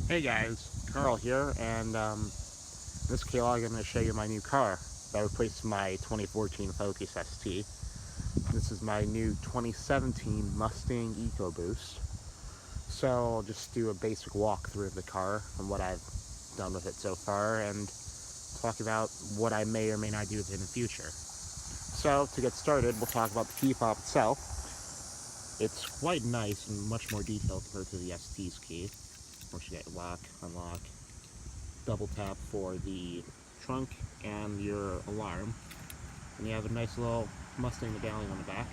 Hey guys, Carl here, and in this vlog I'm going to show you my new car that replaced my 2014 Focus ST. This is my new 2017 Mustang Ecoboost. So I'll just do a basic walkthrough of the car and what I've done with it so far, and talk about what I may or may not do with it in the future. So to get started, we'll talk about the key fob itself. It's quite nice and much more detailed compared to the ST's key. Of course, you get lock, unlock, double tap for the trunk and your alarm. And you have a nice little Mustang medallion on the back.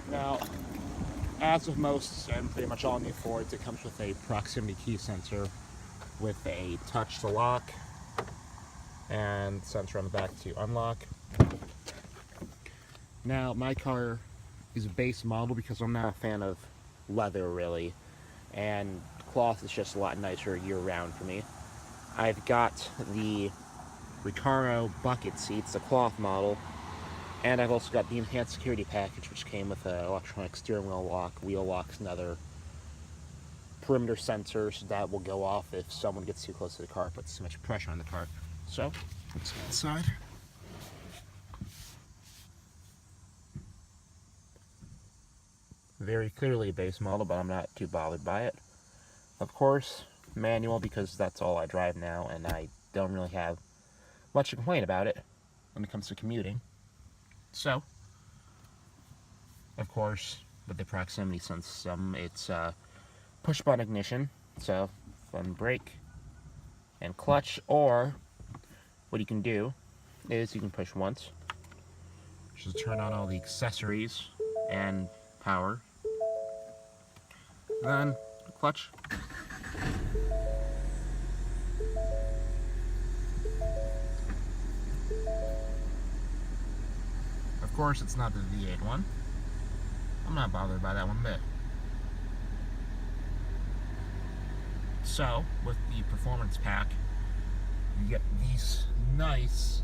Now, as with most and pretty much all new Fords, it comes with a proximity key sensor with a touch to lock and sensor on the back to unlock. Now, my car is a base model because I'm not a fan of leather really, and cloth is just a lot nicer year-round for me. I've got the Recaros bucket seats, the cloth model, and I've also got the enhanced security package, which came with an electronic steering wheel lock, wheel locks, and other perimeter sensors that will go off if someone gets too close to the car, puts too much pressure on the car. So, let's get inside. Very clearly a base model, but I'm not too bothered by it. Of course, manual, because that's all I drive now, and I don't really have much to complain about it when it comes to commuting. So, of course, with the proximity system, it's push button ignition, so fun brake and clutch, or what you can do is you can push once, which is turn on all the accessories and power, then clutch. Of course, it's not the V8 one. I'm not bothered by that one bit. So, with the performance pack, you get these nice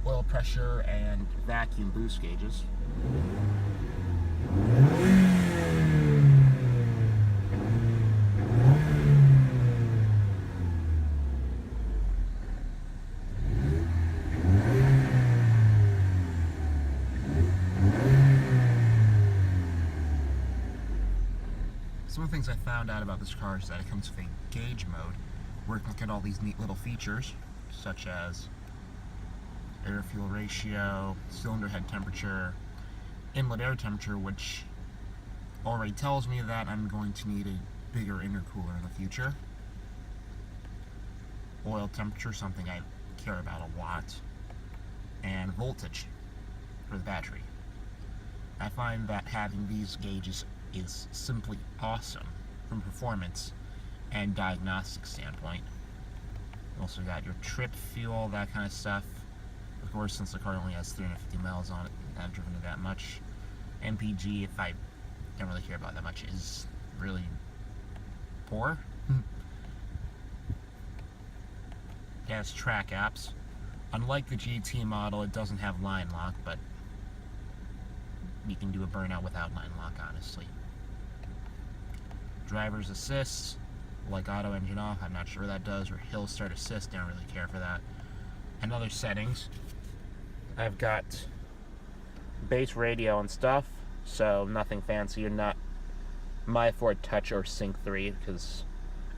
oil pressure and vacuum boost gauges. Some of the things I found out about this car is that it comes with a gauge mode where it can look at all these neat little features, such as air-fuel ratio, cylinder head temperature, inlet air temperature, which already tells me that I'm going to need a bigger intercooler in the future. Oil temperature, something I care about a lot, and voltage for the battery. I find that having these gauges is simply awesome from performance and diagnostic standpoint. You also got your trip, fuel, that kind of stuff. Of course, since the car only has 350 miles on it, I haven't driven it that much. MPG, if I don't really care about that much, is really poor. It has track apps. Unlike the GT model, it doesn't have line lock, but you can do a burnout without line lock, honestly. Driver's assist, like auto engine off, I'm not sure what that does, or hill start assist, don't really care for that. And other settings, I've got base radio and stuff, so nothing fancy, or not my Ford Touch or Sync 3, because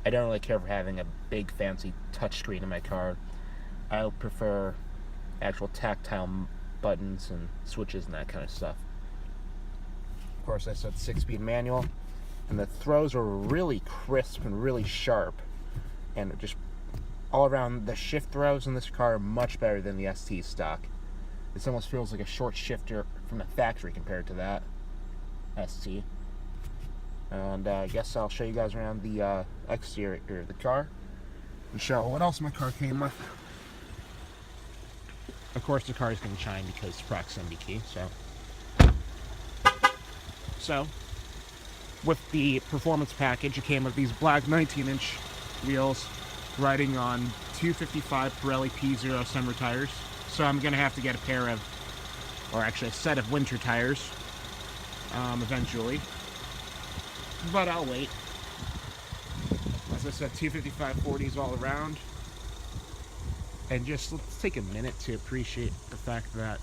I don't really care for having a big fancy touchscreen in my car. I prefer actual tactile buttons and switches and that kind of stuff. Of course, I said 6-speed manual, and the throws are really crisp and really sharp, and just all around the shift throws in this car are much better than the ST stock. This almost feels like a short shifter from the factory compared to that ST. And I guess I'll show you guys around the exterior of the car and show what else my car came with. Of course, the car is going to chime because it's proximity key, So, with the performance package, it came with these black 19-inch wheels riding on 255 Pirelli P0 summer tires. So I'm going to have to get a pair of, or actually a set of winter tires eventually. But I'll wait. As I Notice that 255/40s all around. And just let's take a minute to appreciate the fact that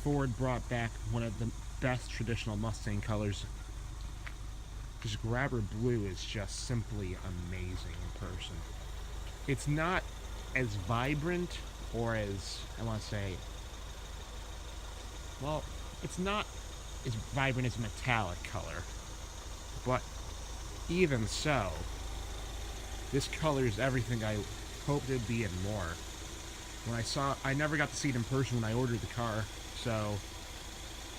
Ford brought back one of the best traditional Mustang colors. This grabber blue is just simply amazing in person. It's not as vibrant or as, I want to say, well, it's not as vibrant as metallic color, but even so, this color is everything I hoped it'd be and more. I never got to see it in person when I ordered the car, so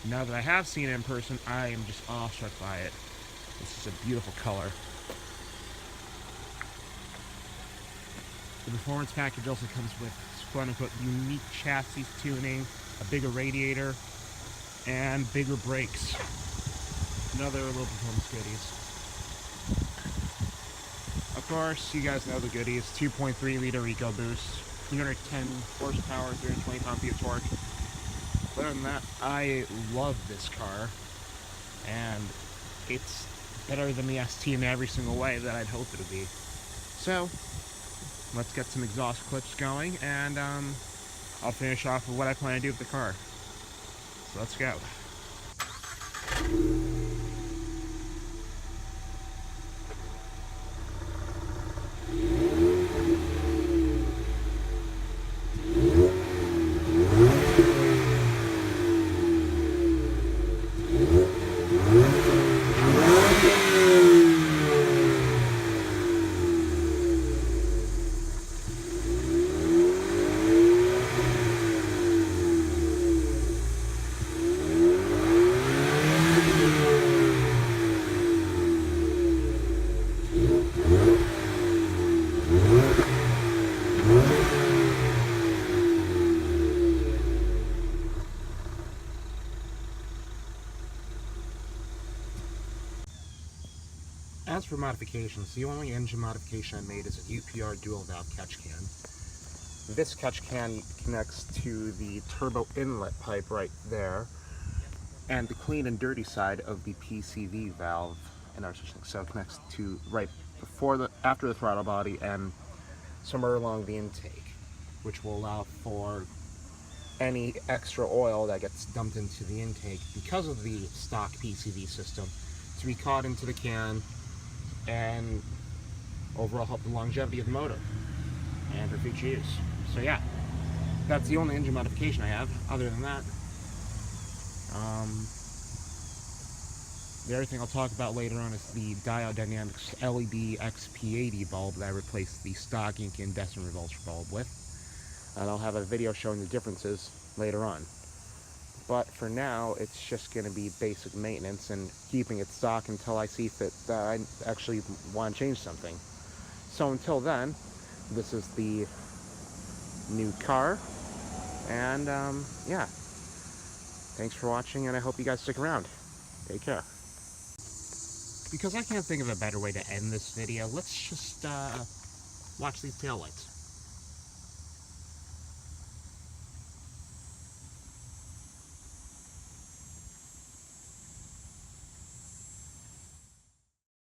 now that I have seen it in person, I am just awestruck by it. This is a beautiful color. The performance package also comes with quote-unquote unique chassis tuning, a bigger radiator, and bigger brakes. Another little performance goodies. Of course, you guys know the goodies. 2.3-liter Ecoboost, 310 horsepower, 320 pound-feet of torque. Other than that, I love this car, and it's better than the ST in every single way that I'd hope it would be. So, let's get some exhaust clips going, and I'll finish off with what I plan to do with the car. So let's go. As for modifications, the only engine modification I made is a UPR dual valve catch can. This catch can connects to the turbo inlet pipe right there, and the clean and dirty side of the PCV valve in our system. So it connects to right after the throttle body and somewhere along the intake, which will allow for any extra oil that gets dumped into the intake because of the stock PCV system to be caught into the can and overall help the longevity of the motor and for future use. So yeah, that's the only engine modification I have. Other than that, the other thing I'll talk about later on is the Diode Dynamics LED XP80 bulb that I replaced the stock incandescent repulsor bulb with. And I'll have a video showing the differences later on. But for now, it's just going to be basic maintenance and keeping it stock until I see fit that I actually want to change something. So until then, this is the new car, and yeah. Thanks for watching, and I hope you guys stick around. Take care. Because I can't think of a better way to end this video, let's just watch these taillights.